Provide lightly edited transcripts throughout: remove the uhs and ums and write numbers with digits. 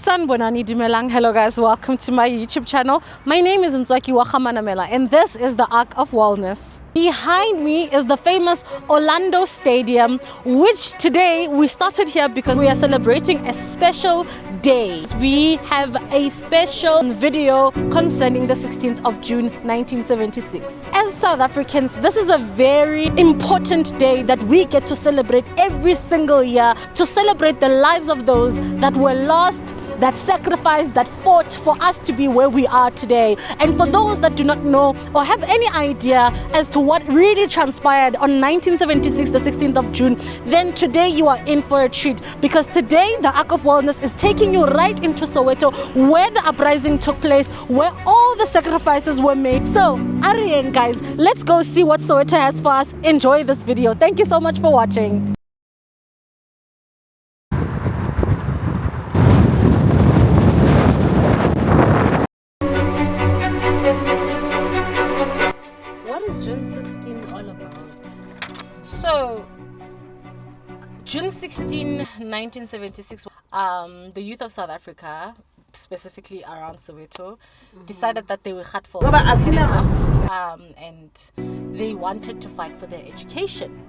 Sanbonani Dumelang. Hello guys, welcome to my YouTube channel. My name is Nzwaki Wakamanamela and this is the Ark of Wellness. Behind me is the famous Orlando Stadium, which today we started here because we are celebrating a special day. We have a special video concerning the 16th of June 1976. As South Africans, this is a very important day that we get to celebrate every single year, to celebrate the lives of those that were lost, that sacrificed, that fought for us to be where we are today. And for those that do not know or have any idea as to what really transpired on 1976, the 16th of June, then today you are in for a treat, because today the Ark of Wellness is taking you right into Soweto, where the uprising took place, where all the sacrifices were made. So, Ariane guys, let's go see what Soweto has for us. Enjoy this video. Thank you so much for watching. June 16 all about? So, June 16, 1976, the youth of South Africa, specifically around Soweto, decided that they were hurtful and they wanted to fight for their education.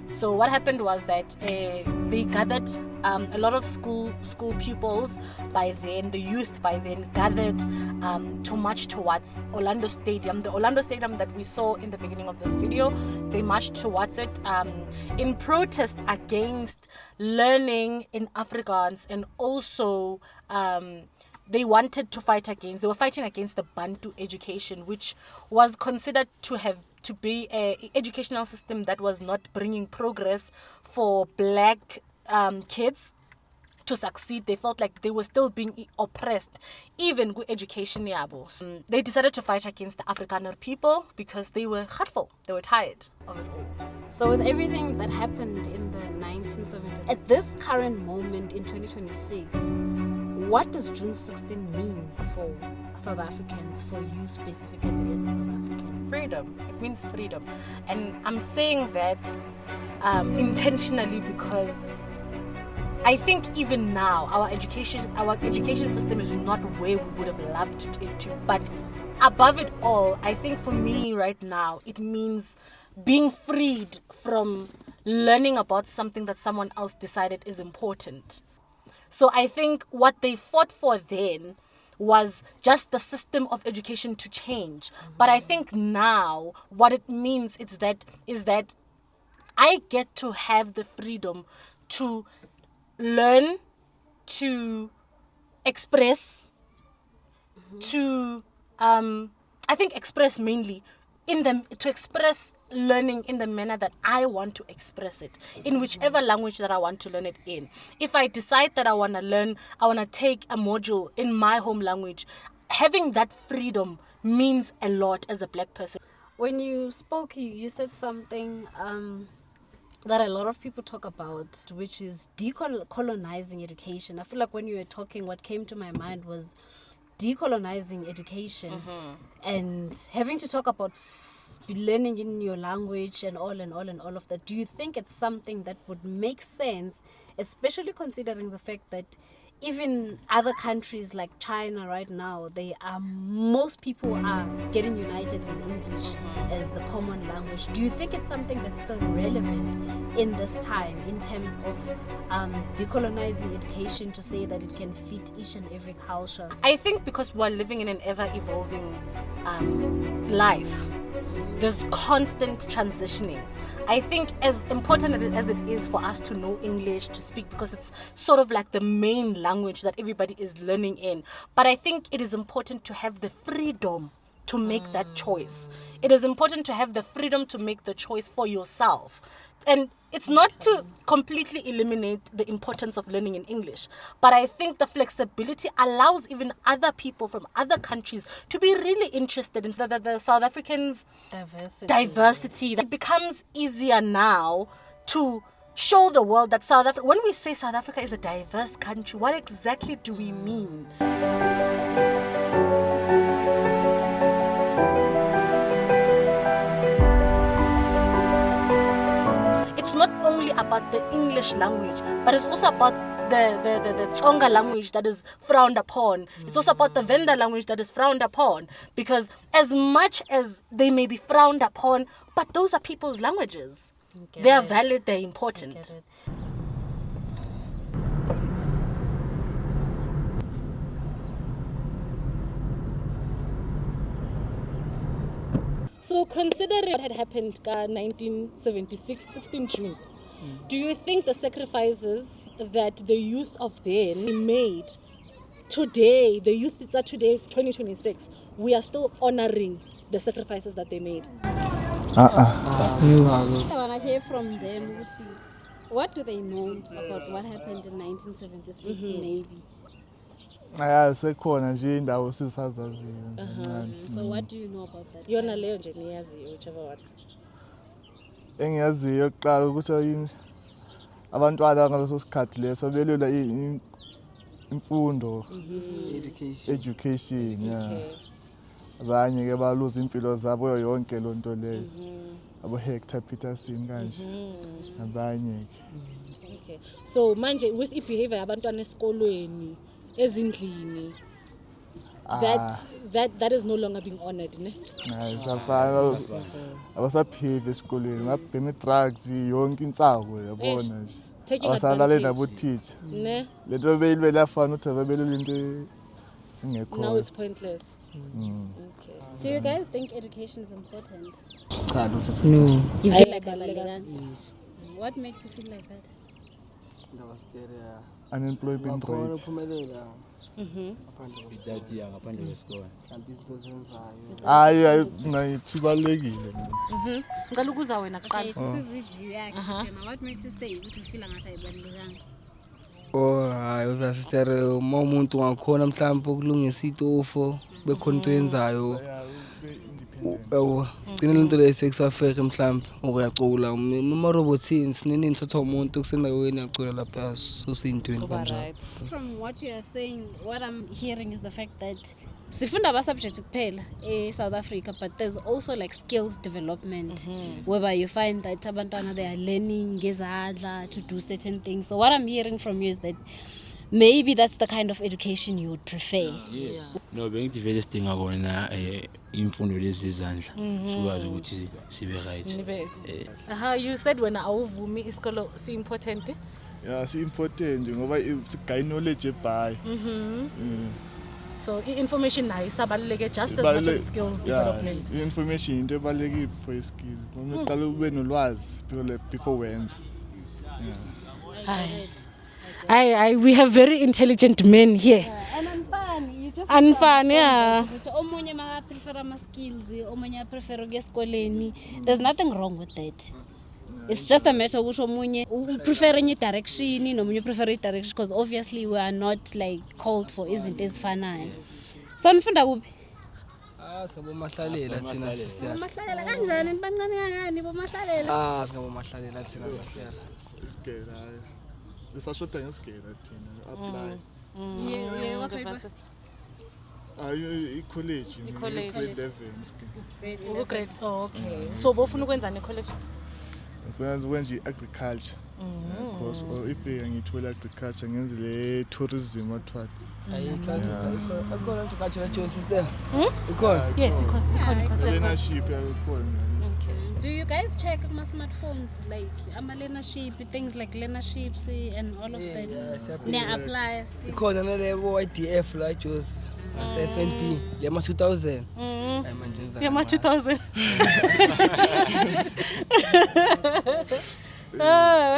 So what happened was that they gathered a lot of school pupils by then, the youth by then gathered to march towards Orlando Stadium. The Orlando Stadium that we saw in the beginning of this video, they marched towards it in protest against learning in Afrikaans, and also they wanted to fight against, they were fighting against the Bantu education, which was considered to be an educational system that was not bringing progress for black kids to succeed. They felt like they were still being oppressed, even with education yabo. They decided to fight against the Afrikaner people because they were hurtful. They were tired of it all. So with everything that happened in the 1970s, at this current moment in 2026, what does June 16 mean for South Africans, for you specifically as a South African? Freedom. It means freedom. And I'm saying that intentionally because I think even now our education system is not where we would have loved it to. But above it all, I think for me right now, it means being freed from learning about something that someone else decided is important. So I think what they fought for then was just the system of education to change. But I think now what it means is that I get to have the freedom to learn, to express, to I think express mainly to express learning in the manner that I want to express it, in whichever language that I want to learn it in. If I decide that I want to take a module in my home language, having that freedom means a lot as a black person. When you spoke, you said something that a lot of people talk about, which is decolonizing education. I feel like when you were talking, what came to my mind was decolonizing education, and having to talk about learning in your language and all of that. Do you think it's something that would make sense, especially considering the fact that even other countries like China right now, most people are getting united in English as the common language? Do you think it's something that's still relevant in this time in terms of decolonizing education, to say that it can fit each and every culture? I think because we're living in an ever-evolving life, there's constant transitioning. I think as important as it is for us to know English, to speak, because it's sort of like the main language that everybody is learning in, but I think it is important to have the freedom to make that choice. It is important to have the freedom to make the choice for yourself. And it's not to completely eliminate the importance of learning in English, but I think the flexibility allows even other people from other countries to be really interested in the South Africans' diversity. It becomes easier now to show the world that when we say South Africa is a diverse country, what exactly do we mean? It's not only about the English language, but it's also about the Tsonga language that is frowned upon. It's also about the Venda language that is frowned upon, because as much as they may be frowned upon, but those are people's languages. They are valid, they're important. So considering what had happened in 1976, 16 June, do you think the sacrifices that the youth of then made today, the youth it's today, 2026, we are still honoring the sacrifices that they made? I want to hear from them. What do they know about what happened in 1976 maybe? Sekhona nje indawo sisazaziyo kancane. So what do you know about that? Yona leyo nje niyazi whichever one. Engiyaziyo oqala ukuthi abantwana ngaleso sikhathi leso belula imfundo, education, yeah. Abanye ke baluza impilo zabo yonke lonto leyo. Abo Hector Peterson kanje. Abanye ke. Okay. So manje with behavior yabantwana esikolweni ezindlini, that is no longer being honored, ne? Hayi safana abasaphive esikolweni ngabhema drugs yonke insako yabona nje. Taking Abasalale advantage. nabo teacher. Ne? Lento beyilwela afana uthi abelula into engekho. Now it's pointless. Okay. Do you guys think education is important? No. You feel like that? Yes. What makes you feel like that? Unemployment rate. Hayi ngithibalekile. Ngicela ukuza wena Okay, kuqala. this is review yakhe. What makes you say ukuthi ufila ngathi ayibalulekanga? Oh, hayi uvasistere uma umuntu ngakhona mhlawumbe ukulungisa itofo bekhona into yenzayo. Yabo, gcina lento le sex affair mhlawumbe uyacula uma robotsini sinini nithatha umuntu kusendaweni yacula lapha sosintweni kanjalo. From what you are saying, what I'm hearing is the fact that sifunda aba subjects kuphela South Africa, but there's also like skills development whereby you find that abantwana they are learning ngezandla to do certain things. So what I'm hearing from you is that maybe that's the kind of education you would prefer. Yes. No, bengithi vele sidinga kona imfundo lezi zandla sikwazi ukuthi sibe right. You said when awuvumi isikolo si important. Yeah, si important ngoba sigain knowledge ebhayi. So information nayo isabaluleke just as much as skills development. Information into ebalulekile for skill. Uma uqala ube nolwazi before wenza. We have very intelligent men here. And unfun, you just Unfun, yeah. So omunye maka prefer ama skills, omunye prefer ukuya esikoleni. There's nothing wrong with that. It's just a matter of omunye prefer any direction, nomunye prefer a direction, because obviously we are not like called for izinto ezifanayo. So nifunda kuphi? Singabomahlalela thina sister. Bomahlalela kanjani nibancane kangani bomahlalela? Singabomahlalela thina sister. Isikela. Lesashoda ngesikela thina apply. Yeah, what paper? I-college. I-college. Grade 11. Grade. Oh, okay. So bofuna ukwenza ne college? Ngifuna ukwenza agriculture. Course or if ngithola agriculture ngenze le tourism athwathi. Akona agriculture your sister. Yes, because Learnership yakhona. Do you guys check my smartphones like learnership, things like learnerships and all of that? Ne apply still. Ikhona nalebo IDF la Joes. FNP lema 2000. Yeah, 2000.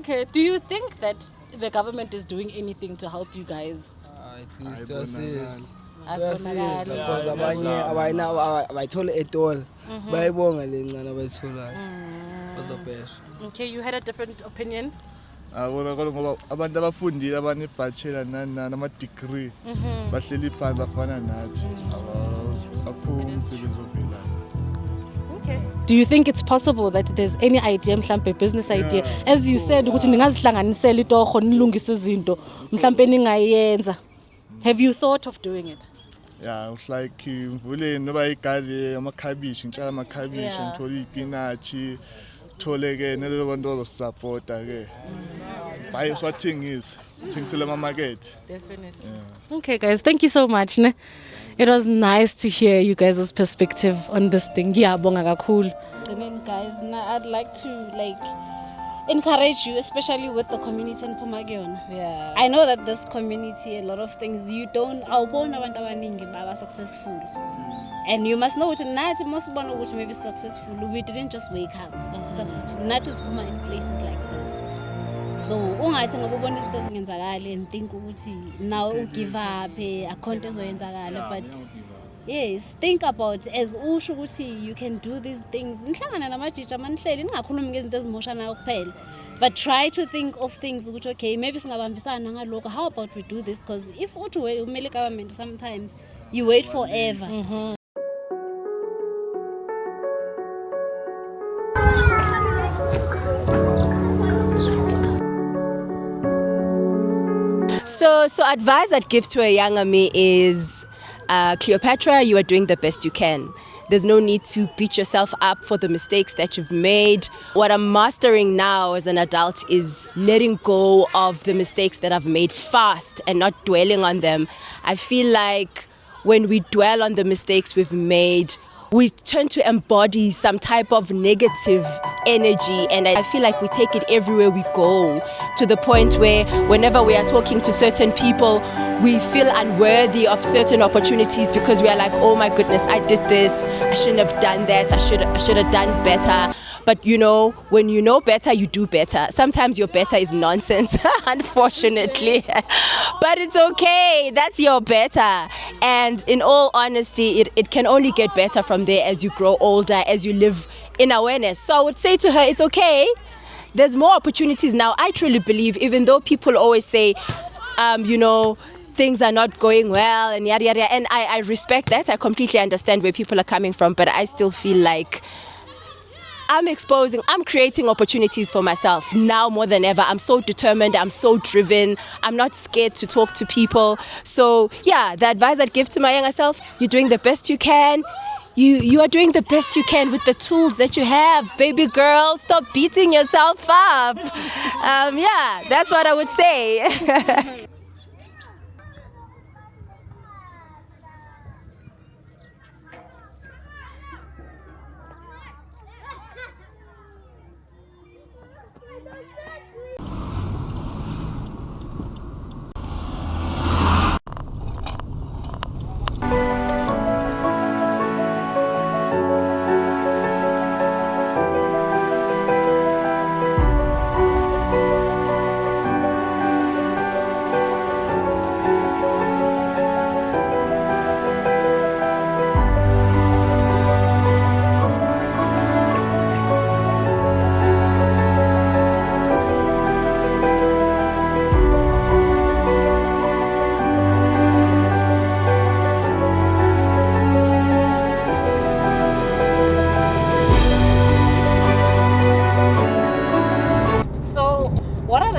Okay. Do you think that the government is doing anything to help you guys? At least because Abonakala. abanye abayithola etol bayibonga lencane abayithola bazobhesha. Okay, you had a different opinion? Abona ngoba abantu abafundile abane bachelor nama degree bahleli phansi bafana nathi akho umsebenzi ovelayo. Okay. Do you think it's possible that there's any idea mhlambe business idea as you said ukuthi ningazihlanganisela itoho nilungise izinto mhlambe ningayenza? Have you thought of doing it? Yeah, it's like mvuleni noba igadi amakhabishi ngitshala amakhabishi ngithola ipinachi bakuthole-ke nalelo bantu bazosupporta-ke hayi siwathengise thengisele ama-market. Definitely. Okay, guys, thank you so much. Ne? It was nice to hear you guys' perspective on this thing. Ngiyabonga kakhulu. And then, guys, now I'd like to encourage you, especially with the community in Pumagion. Yeah. I know that this community, a lot of things you don't. Awubona abantu abaningi baba successful, and you must know what nathi most bona ukuthi maybe successful. We didn't just wake up successful. Not just Puma in places like this. So ungathi ngoba ubona izinto ezingenzakala and think ukuthi now give up account ezoyenzakala, but yes, think about as usho ukuthi you can do these things. Nihlangana namajija manihleli ningakhulumi ngezinto ezimoshana kuphela, but try to think of things ukuthi okay, maybe singabambisana ngalokho. How about we do this? Because if uthi umele government, sometimes you wait forever. So advice I'd give to a younger me is, Cleopatra, you are doing the best you can. There's no need to beat yourself up for the mistakes that you've made. What I'm mastering now as an adult is letting go of the mistakes that I've made fast and not dwelling on them. I feel like when we dwell on the mistakes we've made, we tend to embody some type of negative energy, and I feel like we take it everywhere we go, to the point where whenever we are talking to certain people, we feel unworthy of certain opportunities because we are like, oh my goodness, I did this, I shouldn't have done that, I should have done better. But you know, when you know better, you do better. Sometimes your better is nonsense, unfortunately. But it's okay, that's your better. And in all honesty, it can only get better from there as you grow older, as you live in awareness. So I would say to her, it's okay. There's more opportunities now. I truly believe, even though people always say, things are not going well and yada yada. And I respect that. I completely understand where people are coming from, but I still feel like I'm creating opportunities for myself now more than ever. I'm so determined, I'm so driven, I'm not scared to talk to people. So yeah, the advice I'd give to my younger self, you're doing the best you can. You are doing the best you can with the tools that you have. Baby girl, stop beating yourself up. Yeah, that's what I would say.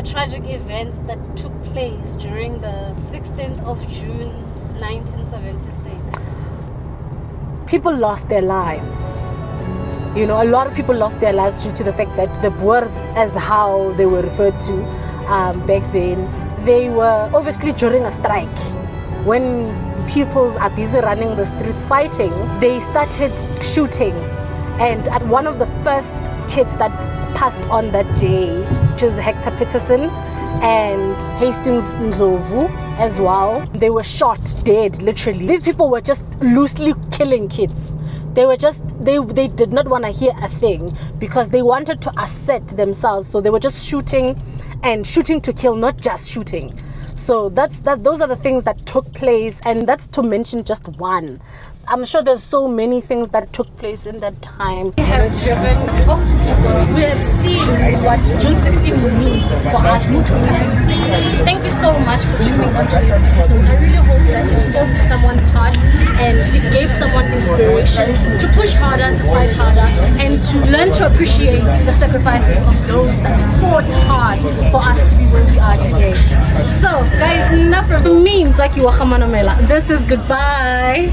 Tragic events that took place during the 16th of June 1976. People lost their lives. A lot of people lost their lives due to the fact that the Boers, as how they were referred to back then, they were obviously during a strike. When pupils are busy running the streets fighting, they started shooting. And at one of the first kids that passed on that day, which is Hector Peterson and Hastings Ndlovu as well, they were shot dead, literally. These people were just loosely killing kids. They were just, they did not want to hear a thing because they wanted to assert themselves. So they were just shooting and shooting to kill, not just shooting. So those are the things that took place, and that's to mention just one. I'm sure there's so many things that took place in that time. We have driven, talked to people. We have seen what June 16 means for us in 2026. Thank you so much for tuning into this episode. I really hope that it spoke to someone's heart and it gave someone inspiration to push harder, to fight harder, and to learn to appreciate the sacrifices of those that fought hard for us to be where we are today. So, guys, enough from me. This is goodbye.